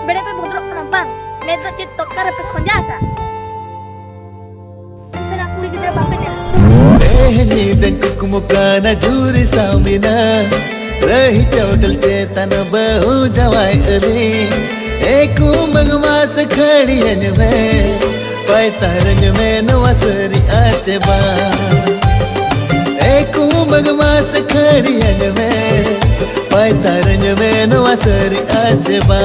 Beda pe bodrok penampang. Medo cit tokar pe konjasa. Sana kuri gidra bapenya. Behni den kukmukana juri saumina. Rahi chautal chetan bahu jawai ali. Eku magmas khadi haj mein. Paitaraj mein nawasari ache ba. Eku magmas khadi haj mein. Paitaraj mein nawasari ache ba.